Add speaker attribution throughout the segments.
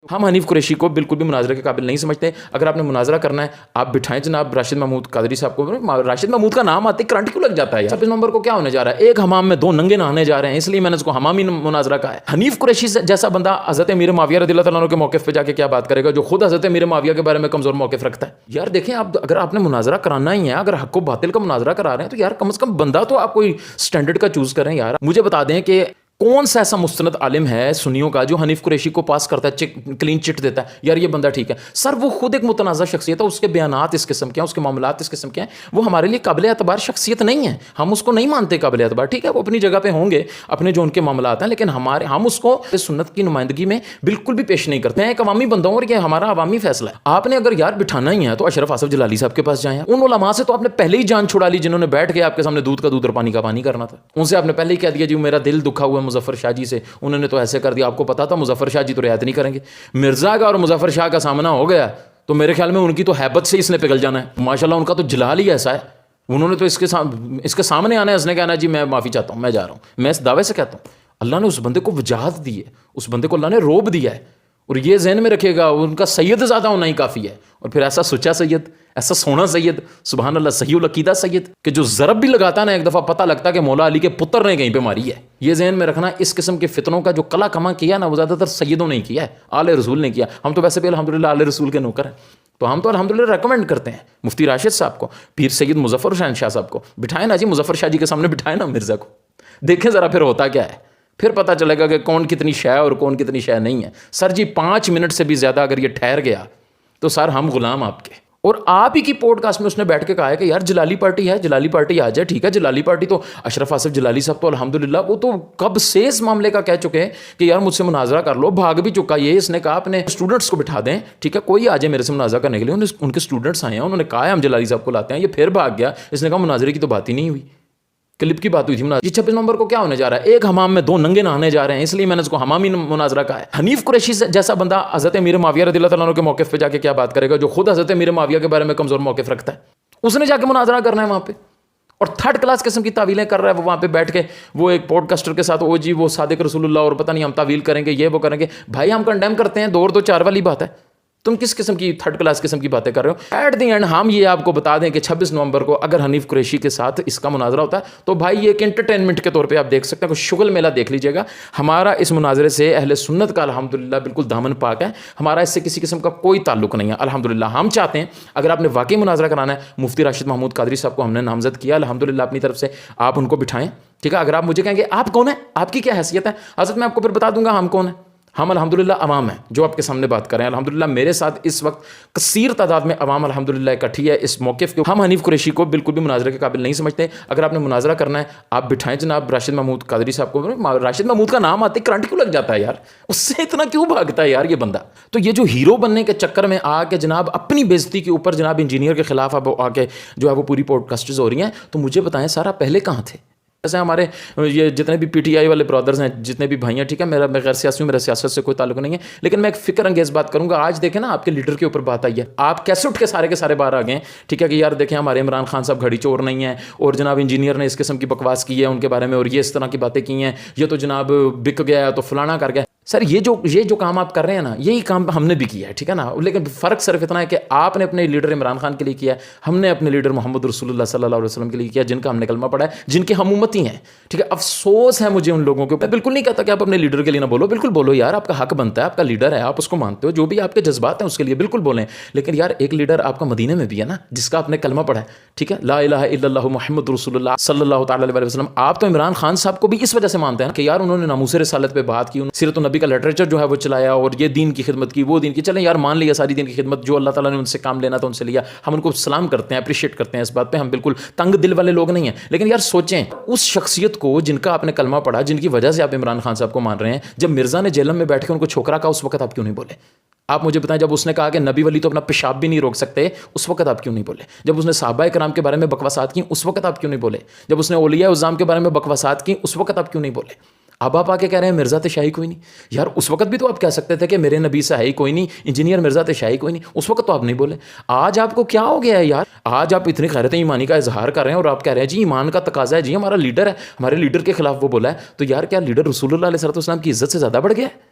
Speaker 1: ہم حنیف قریشی کو بالکل بھی مناظرے کے قابل نہیں سمجھتے. اگر آپ نے مناظرہ کرنا ہے آپ بٹھائیں جناب راشد محمود قادری صاحب کو. راشد محمود کا نام آتے کرنٹ کیوں لگ جاتا ہے؟ 26 نومبر کو کیا ہونے جا رہا ہے؟ ایک حمام میں 2 ننگے نہانے جا رہے ہیں، اس لیے میں نے اس کو حمامی مناظرہ کہا ہے. حنیف قریشی جیسا بندہ حضرت امیر معاویہ رضی اللہ تعالیٰ عنہ کے موقف پہ جا کے کیا بات کرے گا جو خود حضرت امیر معاویہ کے بارے میں کمزور موقف رکھتا ہے؟ یار دیکھیں آپ، اگر آپ نے مناظرہ کرانا ہی ہے، اگر حق و باطل کا مناظرہ کرا رہے ہیں تو یار کم از کم بندہ تو آپ کوئی اسٹینڈرڈ کا چوز کریں. یار مجھے بتا دیں کہ کون سا ایسا مستند عالم ہے سنیوں کا جو حنیف قریشی کو پاس کرتا ہے، کلین چٹ دیتا ہے یار یہ بندہ ٹھیک ہے؟ سر وہ خود ایک متنازع شخصیت ہے، اس کے بیانات اس قسم کے ہیں، اس کے معاملات اس قسم کے ہیں، وہ ہمارے لیے قابل اعتبار شخصیت نہیں ہے. ہم اس کو نہیں مانتے قابل اعتبار. ٹھیک ہے وہ اپنی جگہ پہ ہوں گے اپنے جو ان کے معاملات ہیں، لیکن ہم اس کو سنت کی نمائندگی میں بالکل بھی پیش نہیں کرتے ہیں. ایک عوامی بندہ ہوں اور یہ ہمارا عوامی فیصلہ ہے. آپ نے اگر یار بٹھانا ہی ہے تو اشرف آصف جلالی صاحب کے پاس جائیں. ان علماء سے تو آپ نے پہلے ہی جان چھڑا لی جنہوں نے بیٹھ کے آپ کے سامنے دودھ کا دودھ اور پانی کا پانی کرنا تھا. ان سے آپ نے پہلے ہی کہہ دیا جی میرا دل دکھا ہوا ہے مظفر شاہ جی سے، انہوں نے تو ایسے کر دیا. آپ کو پتا تھا مظفر شاہ جی تو رعایت نہیں کریں گے. مرزا کا اور مظفر شاہ کا سامنا ہو گیا تو میرے خیال میں ان کی تو ہیبت سے اس نے پگھل جانا ہے. ماشاءاللہ ان کا تو جلال ہی ایسا ہے، انہوں نے تو اس کے سامنے آنا ہے، اس نے کہنا جی میں معافی چاہتا ہوں، میں جا رہا ہوں. میں اس دعوے سے کہتا ہوں اللہ نے اس بندے کو وجاہت دی ہے، اس بندے کو اللہ نے روب دیا ہے. اور یہ ذہن میں رکھے گا ان کا سید زیادہ ہونا ہی کافی ہے. اور پھر ایسا سچا سید، ایسا سونا سید، سبحان اللہ، صحیح العقیدہ سید کہ جو ضرب بھی لگاتا نا ایک دفعہ پتہ لگتا کہ مولا علی کے پتر نے کہیں پہ ماری ہے. یہ ذہن میں رکھنا. اس قسم کے فتنوں کا جو کلا کما کیا نا وہ زیادہ تر سیدوں نے کیا ہے، آل رسول نے کیا. ہم تو ویسے بھی الحمدللہ آل رسول کے نوکر ہیں، تو ہم تو الحمدللہ ریکمینڈ کرتے ہیں مفتی راشد صاحب کو، پیر سید مظفر حسین شاہ صاحب کو. بٹھائیں نا جی مظفر شاہ جی کے سامنے بٹھائیں نا مرزا کو، دیکھیں ذرا پھر ہوتا کیا ہے. پھر پتہ چلے گا کہ کون کتنی شے اور کون کتنی شے نہیں ہے. سر جی 5 منٹ سے بھی زیادہ اگر یہ ٹھہر گیا تو سر ہم غلام آپ کے. اور آپ ہی کی پوڈ کاسٹ میں اس نے بیٹھ کے کہا ہے کہ یار جلالی پارٹی ہے، جلالی پارٹی آ جائے. ٹھیک ہے جلالی پارٹی تو اشرف آصف جلالی صاحب تو الحمدللہ وہ تو کب سے اس معاملے کا کہہ چکے ہیں کہ یار مجھ سے مناظرہ کر لو. بھاگ بھی چکا یہ، اس نے کہا اپنے اسٹوڈنٹس کو بٹھا دیں، ٹھیک ہے کوئی آ جائے میرے سے مناظرہ کرنے کے لیے. ان کے اسٹوڈنٹس آئے ہیں، انہوں نے کہا ہے ہم جلالی صاحب کو لاتے ہیں. یہ پھر بھاگ گیا، اس نے کہا مناظرے کی تو بات ہی نہیں ہوئی، کلپ کی بات ہوئی تھی. 26 نومبر کو کیا ہونے جا رہا ہے؟ ایک حمام میں 2 ننگے نہانے جا رہے ہیں، اس لیے میں نے اس کو حمامی مناظرہ کہا ہے. حنیف قریشی جیسا بندہ حضرت امیر معاویہ رضی اللہ تعالیٰ عنہ کے موقف پہ جا کے کیا بات کرے گا جو خود حضرت امیر معاویہ کے بارے میں کمزور موقف رکھتا ہے؟ اس نے جا کے مناظرہ کرنا ہے وہاں پہ اور 3rd کلاس قسم کی تعویلیں کر رہا ہے وہ وہاں پہ بیٹھ کے. وہ ایک پوڈ کاسٹر کے ساتھ، او جی وہ صادق رسول اللہ اور پتہ نہیں ہم تعویل کریں گے، یہ وہ کریں گے. بھائی ہم کنڈیم کرتے ہیں، 2 اور 2 4 والی بات ہے. تم کس قسم کی 3rd کلاس قسم کی باتیں کر رہے ہو؟ ایٹ دی اینڈ ہم یہ آپ کو بتا دیں کہ 26 نومبر کو اگر حنیف قریشی کے ساتھ اس کا مناظرہ ہوتا ہے تو بھائی یہ ایک انٹرٹینمنٹ کے طور پہ آپ دیکھ سکتے ہیں، کوئی شغل میلہ دیکھ لیجیے گا. ہمارا اس مناظرے سے اہل سنت کا الحمدللہ بالکل دامن پاک ہے، ہمارا اس سے کسی قسم کا کوئی تعلق نہیں ہے الحمدللہ. ہم چاہتے ہیں اگر آپ نے واقعی مناظرہ کرانا ہے، مفتی راشد محمود قادری صاحب کو ہم نے نامزد کیا الحمدللہ اپنی طرف سے، آپ ان کو بٹھائیں. ٹھیک ہے اگر آپ مجھے کہیں گے آپ کون ہیں، آپ کی کیا حیثیت ہے، حضرت میں آپ کو پھر بتا دوں گا ہم کون ہیں. ہم الحمدللہ عوام ہیں جو آپ کے سامنے بات کر رہے ہیں. الحمدللہ میرے ساتھ اس وقت کثیر تعداد میں عوام الحمدللہ اکٹھی ہے اس موقف کے. ہم حنیف قریشی کو بالکل بھی مناظرے کے قابل نہیں سمجھتے. اگر آپ نے مناظرہ کرنا ہے آپ بٹھائیں جناب راشد محمود قادری صاحب کو. راشد محمود کا نام آتے کرنٹ کیوں لگ جاتا ہے یار؟ اس سے اتنا کیوں بھاگتا ہے یار یہ بندہ؟ تو یہ جو ہیرو بننے کے چکر میں آ کے جناب اپنی بےزتی کے اوپر جناب انجینئر کے خلاف اب آ کے جو ہے وہ پوری پوڈ کاسٹز ہو رہی ہیں. تو مجھے بتائیں سارا پہلے کہاں تھے؟ ایسے ہمارے یہ جتنے بھی پی ٹی آئی والے برادرز ہیں، جتنے بھی بھائی ہیں، ٹھیک ہے میں غیر سیاسی ہوں، میرا سیاست سے کوئی تعلق نہیں ہے، لیکن میں ایک فکر انگیز بات کروں گا. آج دیکھیں نا آپ کے لیڈر کے اوپر بات آئی ہے، آپ کیسے اٹھ کے سارے باہر آ گئے ہیں. ٹھیک ہے کہ یار دیکھیں ہمارے عمران خان صاحب گھڑی چور نہیں ہیں اور جناب انجینئر نے اس قسم کی بکواس کی ہے ان کے بارے میں اور یہ اس طرح کی باتیں کی ہیں، یہ تو جناب بک گیا تو فلانا کر گیا. سر یہ جو کام آپ کر رہے ہیں نا یہی کام ہم نے بھی کیا ہے، ٹھیک ہے نا. لیکن فرق صرف اتنا ہے کہ آپ نے اپنے لیڈر عمران خان کے لیے کیا ہے، ہم نے اپنے لیڈر محمد رسول اللہ صلی اللہ علیہ وسلم کے لیے کیا، جن کا ہم نے کلمہ پڑھا ہے، جن کے ہم امتی ہیں. ٹھیک ہے افسوس ہے مجھے ان لوگوں کے. میں بالکل نہیں کہتا کہ آپ اپنے لیڈر کے لیے نہ بولو، بالکل بولو یار، آپ کا حق بنتا ہے، آپ کا لیڈر ہے، آپ اس کو مانتے ہو، جو بھی آپ کے جذبات ہیں اس کے لیے بالکل بولیں. لیکن یار ایک لیڈر آپ کا مدینے میں بھی ہے نا جس کا آپ نے کلمہ پڑھا ہے، ٹھیک ہے لا الہ الا اللہ محمد رسول اللہ صلی اللہ تعالی علیہ وسلم. آپ تو عمران خان صاحب کو بھی اس وجہ سے مانتے ہیں کہ یار انہوں نے ناموس رسالت پہ بات کی، سیرت النبی کا لٹریچر جو ہے وہ چلایا اور یہ دین کی خدمت کی، وہ دین کی. چلیں یار مان لیا ساری دین کی خدمت، جو اللہ تعالیٰ نے ان سے کام لینا تھا ان سے لیا، ہم ان کو سلام کرتے ہیں، اپریشیٹ کرتے ہیں اس بات پہ، ہم بالکل تنگ دل والے لوگ نہیں ہیں. لیکن یار سوچیں اس شخصیت کو جن کا آپ نے کلمہ پڑھا، جن کی وجہ سے آپ عمران خان صاحب کو مان رہے ہیں، جب مرزا نے جیلم میں بیٹھ کے ان کو چھوکرا کہا اس وقت آپ کیوں نہیں بولے؟ آپ مجھے بتائیں جب اس نے کہا کہ نبی ولی تو اپنا پیشاب بھی نہیں روک سکتے اس وقت آپ کیوں نہیں بولے؟ جب اس نے صحابہ کرام کے بارے میں بکواسات کی اس وقت آپ کیوں نہیں بولے؟ جب اس نے اولیاء عظام کے بارے میں بکواسات کی اس وقت آپ کیوں نہیں بولے؟ اب آپ آ کے کہہ رہے ہیں مرزا تے شاہی کوئی نہیں. یار اس وقت بھی تو آپ کہہ سکتے تھے کہ میرے نبی سے ہے کوئی نہیں، انجینئر مرزا تے شاہی کوئی نہیں، اس وقت تو آپ نہیں بولے. آج آپ کو کیا ہو گیا ہے یار؟ آج آپ اتنی غیرت ایمانی کا اظہار کر رہے ہیں اور آپ کہہ رہے ہیں جی ایمان کا تقاضا ہے، جی ہمارا لیڈر ہے، ہمارے لیڈر کے خلاف وہ بولا ہے، تو یار کیا لیڈر رسول اللہ علیہ والسلام کی عزت سے زیادہ بڑھ گیا ہے؟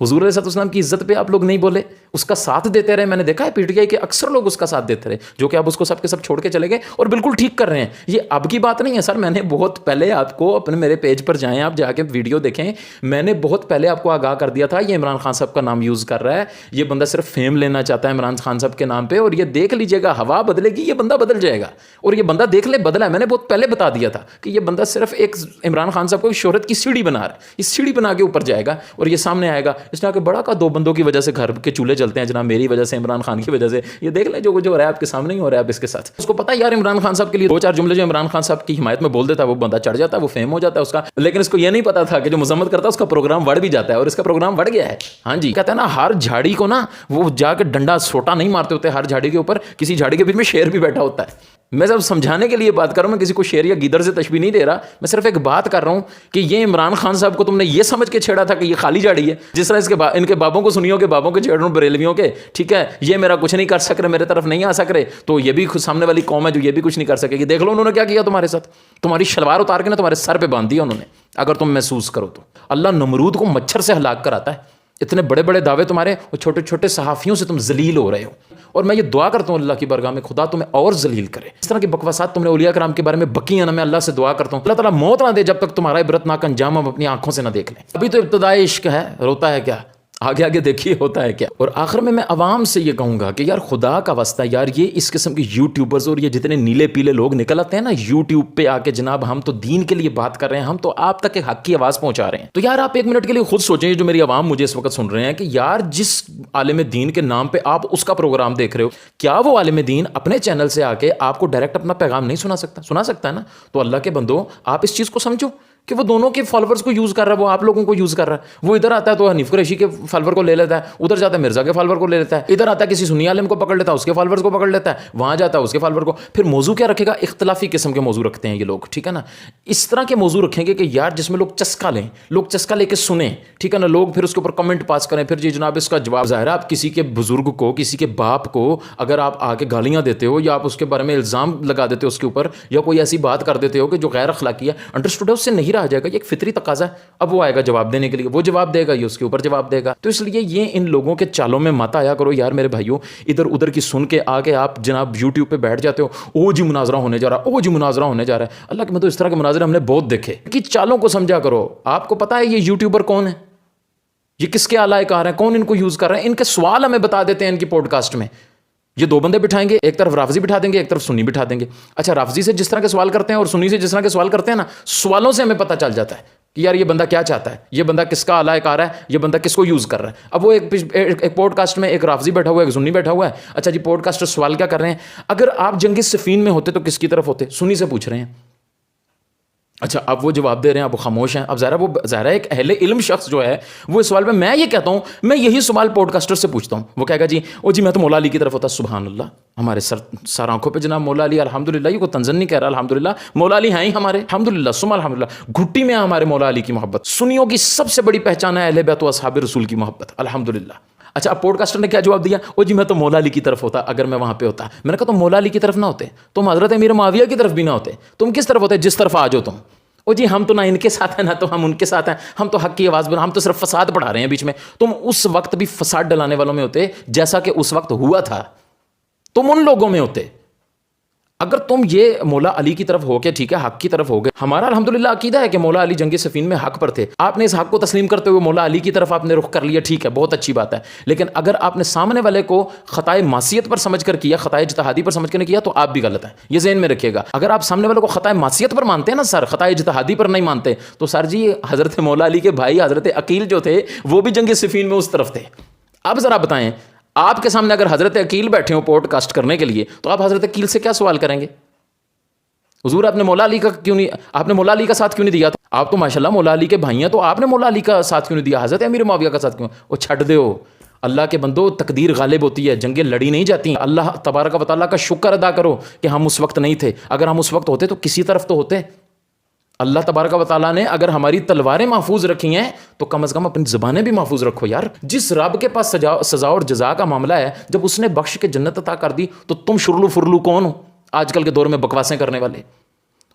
Speaker 1: حضور علیہ السلام کی عزت پہ آپ لوگ نہیں بولے, اس کا ساتھ دیتے رہے. میں نے دیکھا ہے پی ٹی آئی کے اکثر لوگ اس کا ساتھ دیتے رہے, جو کہ اب اس کو سب کے سب چھوڑ کے چلے گئے اور بالکل ٹھیک کر رہے ہیں. یہ اب کی بات نہیں ہے سر, میں نے بہت پہلے آپ کو اپنے میرے پیج پر جائیں, آپ جا کے ویڈیو دیکھیں, میں نے بہت پہلے آپ کو آگاہ کر دیا تھا یہ عمران خان صاحب کا نام یوز کر رہا ہے, یہ بندہ صرف فیم لینا چاہتا ہے عمران خان صاحب کے نام پہ, اور یہ دیکھ لیجیے گا ہوا بدلے گی, یہ بندہ بدل جائے گا. اور یہ بندہ دیکھ لے بدلا ہے, میں نے بہت پہلے بتا دیا تھا کہ یہ بندہ صرف ایک عمران خان صاحب کو شہرت کی سیڑھی بنا رہا ہے, اس سیڑھی بنا کے اوپر جائے گا اور یہ سامنے آئے گا. اس نے آ کے بڑا کا 2 بندوں کی وجہ سے گھر کے چولہے جلتے ہیں جناب, میری وجہ سے, عمران خان کی وجہ سے. یہ دیکھ لیں جو ہو رہا ہے آپ کے سامنے ہی ہو رہا ہے, آپ اس کے ساتھ. اس کو پتا ہے یار عمران خان صاحب کے لیے 2-4 جملے جو عمران خان صاحب کی حمایت میں بول دیتا ہے وہ بندہ چڑھ جاتا ہے, وہ فیم ہو جاتا ہے اس کا. لیکن اس کو یہ نہیں پتا تھا کہ جو مذمت کرتا ہے اس کا پروگرام بڑھ بھی جاتا ہے, اور اس کا پروگرام بڑھ گیا ہے. ہاں جی, کہتا ہے نا ہر جھاڑی کو نا وہ جا کے ڈنڈا سوٹا نہیں مارتے ہوتے, ہر جھاڑی کے اوپر کسی جھاڑی کے بیچ میں شیر بھی بیٹھا ہوتا ہے. میں جب سمجھانے کے لیے بات کر رہا ہوں, میں کسی کو شیر یا گیدڑ سے تشبیہ نہیں دے رہا, میں صرف ایک بات کر رہا ہوں کہ یہ عمران خان صاحب کو تم نے یہ سمجھ کے چھیڑا تھا کہ یہ خالی جھاڑی ہے, جس طرح اس کے ان کے بابوں کو سنیوں کے بابوں کے چھیڑ رہا ہوں, بریلویوں کے, ٹھیک ہے, یہ میرا کچھ نہیں کر سک رہے, میرے طرف نہیں آ سک رہے, تو یہ بھی سامنے والی قوم ہے جو یہ بھی کچھ نہیں کر سکے گی. دیکھ لو انہوں نے کیا کیا تمہارے ساتھ, تمہاری شلوار اتار کے نا تمہارے سر پہ باندھ دیا انہوں نے, اگر تم محسوس کرو تو. اللہ نمرود کو مچھر سے ہلاک کر آتا ہے. اتنے بڑے بڑے دعوے تمہارے, اور چھوٹے چھوٹے صحافیوں سے تم ذلیل ہو رہے ہو. اور میں یہ دعا کرتا ہوں اللہ کی بارگاہ میں, خدا تمہیں اور ذلیل کرے. اس طرح کی بکواسات تم نے اولیاء کرام کے بارے میں بکی ہیں نا, میں اللہ سے دعا کرتا ہوں اللہ تعالیٰ موت نہ دے جب تک تمہارا عبرتناک انجام ہم اپنی آنکھوں سے نہ دیکھ لیں. ابھی تو ابتدائی عشق ہے, روتا ہے کیا, آگے آگے دیکھیے ہوتا ہے کیا. اور آخر میں عوام سے یہ کہوں گا کہ یار خدا کا واسطہ یار, یہ اس قسم کے یوٹیوبرز اور یہ جتنے نیلے پیلے لوگ نکل آتے ہیں نا یوٹیوب پہ آ کے, جناب ہم تو دین کے لیے بات کر رہے ہیں, ہم تو آپ تک ایک حق کی آواز پہنچا رہے ہیں. تو یار آپ 1 منٹ کے لیے خود سوچیں, جو میری عوام مجھے اس وقت سن رہے ہیں, کہ یار جس عالم دین کے نام پہ آپ اس کا پروگرام دیکھ رہے ہو, کیا وہ عالم دین اپنے چینل سے آ کے آپ کو ڈائریکٹ اپنا پیغام نہیں سنا سکتا؟ سنا سکتا ہے نا. تو اللہ کے بندو آپ اس چیز کو سمجھو کہ وہ دونوں کے فالوورز کو یوز کر رہا ہے, وہ آپ لوگوں کو یوز کر رہا ہے. وہ ادھر آتا ہے تو حنیف قریشی کے فالوور کو لے لیتا ہے, ادھر جاتا ہے مرزا کے فالوور کو لے لیتا ہے, ادھر آتا ہے کسی سنی عالم کو پکڑ لیتا ہے, اس کے فالوورز کو پکڑ لیتا ہے, وہاں جاتا ہے اس کے فالوور کو. پھر موضوع کیا رکھے گا؟ اختلافی قسم کے موضوع رکھتے ہیں یہ لوگ, ٹھیک ہے نا. اس طرح کے موضوع رکھیں گے کہ یار جس میں لوگ چسکا لیں, لوگ چسکا لے کے سنیں, ٹھیک ہے نا. لوگ پھر اس کے اوپر کمنٹ پاس کریں, پھر جی جناب اس کا جواب. ظاہر ہے آپ کسی کے بزرگ کو, کسی کے باپ کو اگر آپ آ کے گالیاں دیتے ہو, یا آپ اس کے بارے میں الزام لگا دیتے ہو اس کے اوپر, یا کوئی ایسی بات کر دیتے ہو کہ جو غیر اخلاقی ہے, انڈرسٹوڈ ہے, اس سے نہیں رہا جائے گا. یہ ایک فطری تقاضا ہے. اب وہ آئے گا جواب دینے کے لیے, وہ جواب دے گا, یہ اس کے اوپر جواب دے گا. تو اس لیے یہ ان لوگوں کے چالوں میں مت آیا کرو یار میرے بھائیوں. ادھر ادھر کی سن کے آ کے آپ جناب یوٹیوب پہ بیٹھ جاتے ہو, او جی مناظرہ ہونے جا رہا, او جی مناظرہ ہونے جا رہا ہے. اللہ کے مطلب اس طرح کے مناظرے ہم نے بہت دیکھے. کہ چالوں کو سمجھا کرو. آپ کو پتا ہے یہ یوٹیوبر کون ہے, یہ کس کے اعلی کار ہیں, کون ان کو یوز کر رہے ہیں. ان کے سوال ہمیں بتا دیتے ہیں ان کی پوڈ کاسٹ میں. یہ 2 بندے بٹھائیں گے, ایک طرف رافضی بٹھا دیں گے, ایک طرف سنی بٹھا دیں گے. اچھا رافضی سے جس طرح کے سوال کرتے ہیں اور سنی سے جس طرح کے سوال کرتے ہیں نا, سوالوں سے ہمیں پتہ چل جاتا ہے کہ یار یہ بندہ کیا چاہتا ہے, یہ بندہ کس کا اعلی کار ہے, یہ بندہ کس کو یوز کر رہا ہے. اب وہ ایک پوڈ کاسٹ میں ایک رافضی بیٹھا ہوا ہے, ایک سنی بیٹھا ہوا ہے. اچھا جی پوڈ کاسٹر سوال کیا کر رہے ہیں, اگر آپ جنگ صفین میں ہوتے تو کس کی طرف ہوتے؟ سنی سے پوچھ رہے ہیں. اچھا اب وہ جواب دے رہے ہیں, اب وہ خاموش ہیں. اب ظاہر ہے ایک اہل علم شخص جو ہے وہ اس سوال پہ, میں یہ کہتا ہوں, میں یہی سوال پوڈ کاسٹر سے پوچھتا ہوں, وہ کہے گا جی او جی میں تو مولا علی کی طرف ہوتا. سبحان اللہ, ہمارے سر آنکھوں پہ جناب مولا علی, الحمدللہ. یہ کوئی تنزن نہیں کہہ رہا, الحمدللہ مولا علی ہیں ہی ہمارے, الحمدللہ ثم الحمدللہ. گھٹی میں ہمارے مولا علی کی محبت. سنیوں کی سب سے بڑی پہچان ہے اہل بیت و اصحاب رسول کی محبت, الحمدللہ. اچھا اب پوڈ کاسٹر نے کیا جواب دیا, او جی میں تو مولا علی کی طرف ہوتا اگر میں وہاں پہ ہوتا. میں نے کہا تم مولا علی کی طرف نہ ہوتے, تم حضرت امیر معاویہ کی طرف بھی نہ ہوتے, تم کس طرف ہوتے؟ جس طرف آ جاؤ تم. او جی ہم تو نہ ان کے ساتھ ہیں نہ تو ہم ان کے ساتھ ہیں, ہم تو حق کی آواز بنا, ہم تو صرف فساد پڑھا رہے ہیں بیچ میں. تم اس وقت بھی فساد ڈلانے والوں میں ہوتے جیسا کہ اس وقت ہوا تھا, تم ان لوگوں میں ہوتے. اگر تم یہ مولا علی کی طرف ہو کے, ٹھیک ہے, حق کی طرف ہو گئے. ہمارا الحمدللہ عقیدہ ہے کہ مولا علی جنگ صفین میں حق پر تھے. آپ نے اس حق کو تسلیم کرتے ہوئے مولا علی کی طرف آپ نے رخ کر لیا, ٹھیک ہے, بہت اچھی بات ہے. لیکن اگر آپ نے سامنے والے کو خطائے معصیت پر سمجھ کر کیا, خطائے اجتہادی پر سمجھ کر کیا, تو آپ بھی غلط ہیں. یہ ذہن میں رکھیے گا. اگر آپ سامنے والے کو خطائے معصیت پر مانتے ہیں نا سر, خطائے اجتہادی پر نہیں مانتے, تو سر جی حضرت مولا علی کے بھائی حضرت عقیل جو تھے وہ بھی جنگ صفین میں اس طرف تھے. اب ذرا بتائیں, آپ کے سامنے اگر حضرت عقیل بیٹھے ہوں پوڈ کاسٹ کرنے کے لیے, تو آپ حضرت عقیل سے کیا سوال کریں گے؟ حضور آپ نے مولا علی کا کیوں نہیں, آپ نے مولا علی کا ساتھ کیوں نہیں دیا؟ آپ تو ماشاءاللہ مولا علی کے بھائی ہیں, تو آپ نے مولا علی کا ساتھ کیوں نہیں دیا؟ حضرت امیر معاویہ کا ساتھ کیوں؟ وہ چھڈ دو. اللہ کے بندو, تقدیر غالب ہوتی ہے, جنگیں لڑی نہیں جاتی. اللہ تبارک و تعالیٰ کا شکر ادا کرو کہ ہم اس وقت نہیں تھے. اگر ہم اس وقت ہوتے تو کسی طرف تو ہوتے. اللہ تبارک و تعالیٰ نے اگر ہماری تلواریں محفوظ رکھی ہیں تو کم از کم اپنی زبانیں بھی محفوظ رکھو یار. جس رب کے پاس سزا اور جزا کا معاملہ ہے, جب اس نے بخش کے جنت عطا کر دی, تو تم شرلو فرلو کون ہو آج کل کے دور میں بکواسیں کرنے والے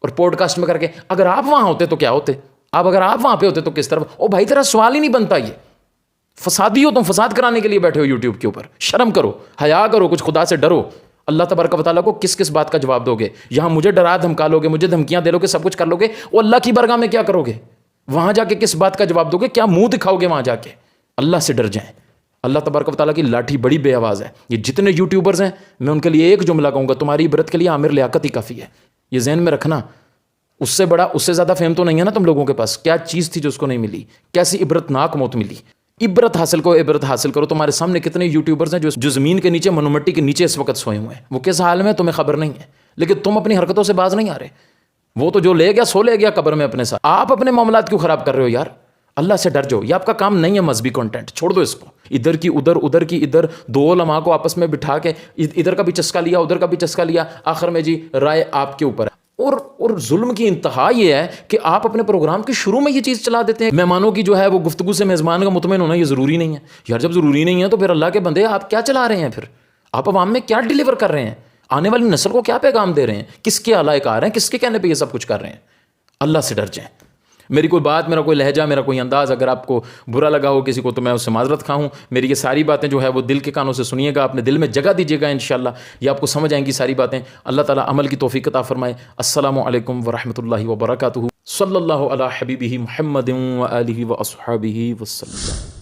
Speaker 1: اور پوڈ کاسٹ میں کر کے؟ اگر آپ وہاں ہوتے تو کیا ہوتے؟ اگر آپ وہاں پہ ہوتے تو کس طرف؟ او بھائی تیرا سوال ہی نہیں بنتا. یہ فسادی ہو تم، فساد کرانے کے لیے بیٹھے ہو یوٹیوب کے اوپر. شرم کرو، حیا کرو، کچھ خدا سے ڈرو. اللہ تبارک و تعالیٰ کو کس کس بات کا جواب دو گے؟ یہاں مجھے ڈرا دھمکا لو گے، مجھے دھمکیاں دے لو گے، سب کچھ کر لو گے، وہ اللہ کی بارگاہ میں کیا کرو گے؟ وہاں جا کے کس بات کا جواب دو گے؟ کیا منہ دکھاؤ گے وہاں جا کے؟ اللہ سے ڈر جائیں. اللہ تبارک و تعالیٰ کی لاٹھی بڑی بے آواز ہے. یہ جتنے یوٹیوبرز ہیں میں ان کے لیے ایک جملہ کہوں گا، تمہاری عبرت کے لیے عامر لیاقت ہی کافی ہے. یہ ذہن میں رکھنا. اس سے بڑا، اس سے زیادہ فیم تو نہیں ہے نا تم لوگوں کے پاس. کیا چیز تھی جو اس کو نہیں ملی؟ کیسی عبرت ناک موت ملی؟ عبرت حاصل کرو، عبرت حاصل کرو. تمہارے سامنے کتنے یوٹیوبرز ہیں جو زمین کے نیچے، منومٹی کے نیچے اس وقت سوئے ہوئے ہیں. وہ کس حال میں تمہیں خبر نہیں ہے، لیکن تم اپنی حرکتوں سے باز نہیں آ رہے. وہ تو جو لے گیا سو لے گیا قبر میں اپنے ساتھ. آپ اپنے معاملات کیوں خراب کر رہے ہو یار؟ اللہ سے ڈر جاؤ. یہ آپ کا کام نہیں ہے مذہبی کنٹینٹ، چھوڑ دو اس کو. ادھر کی ادھر، ادھر کی ادھر، دو علماء کو آپس میں بٹھا کے ادھر کا بھی چسکا لیا، ادھر کا بھی چسکا لیا، آخر میں جی رائے آپ کے اوپر ہے. اور ظلم کی انتہا یہ ہے کہ آپ اپنے پروگرام کے شروع میں یہ چیز چلا دیتے ہیں. مہمانوں کی جو ہے وہ گفتگو سے میزبان کا مطمئن ہونا یہ ضروری نہیں ہے. یار جب ضروری نہیں ہے تو پھر اللہ کے بندے آپ کیا چلا رہے ہیں؟ پھر آپ عوام میں کیا ڈیلیور کر رہے ہیں؟ آنے والی نسل کو کیا پیغام دے رہے ہیں؟ کس کے اعلی کار ہیں؟ کس کے کہنے پہ یہ سب کچھ کر رہے ہیں؟ اللہ سے ڈر جائیں. میری کوئی بات، میرا کوئی لہجہ، میرا کوئی انداز اگر آپ کو برا لگا ہو کسی کو تو میں اس سے معذرت خواہ ہوں. میری یہ ساری باتیں جو ہے وہ دل کے کانوں سے سنیے گا، اپنے دل میں جگہ دیجیے گا. انشاءاللہ یہ آپ کو سمجھ آئیں گی ساری باتیں. اللہ تعالیٰ عمل کی توفیق عطا فرمائے. السلام علیکم ورحمۃ اللہ وبرکاتہ. صلی اللہ علی حبیبہ محمد و آلہ و اصحابہ وسلم.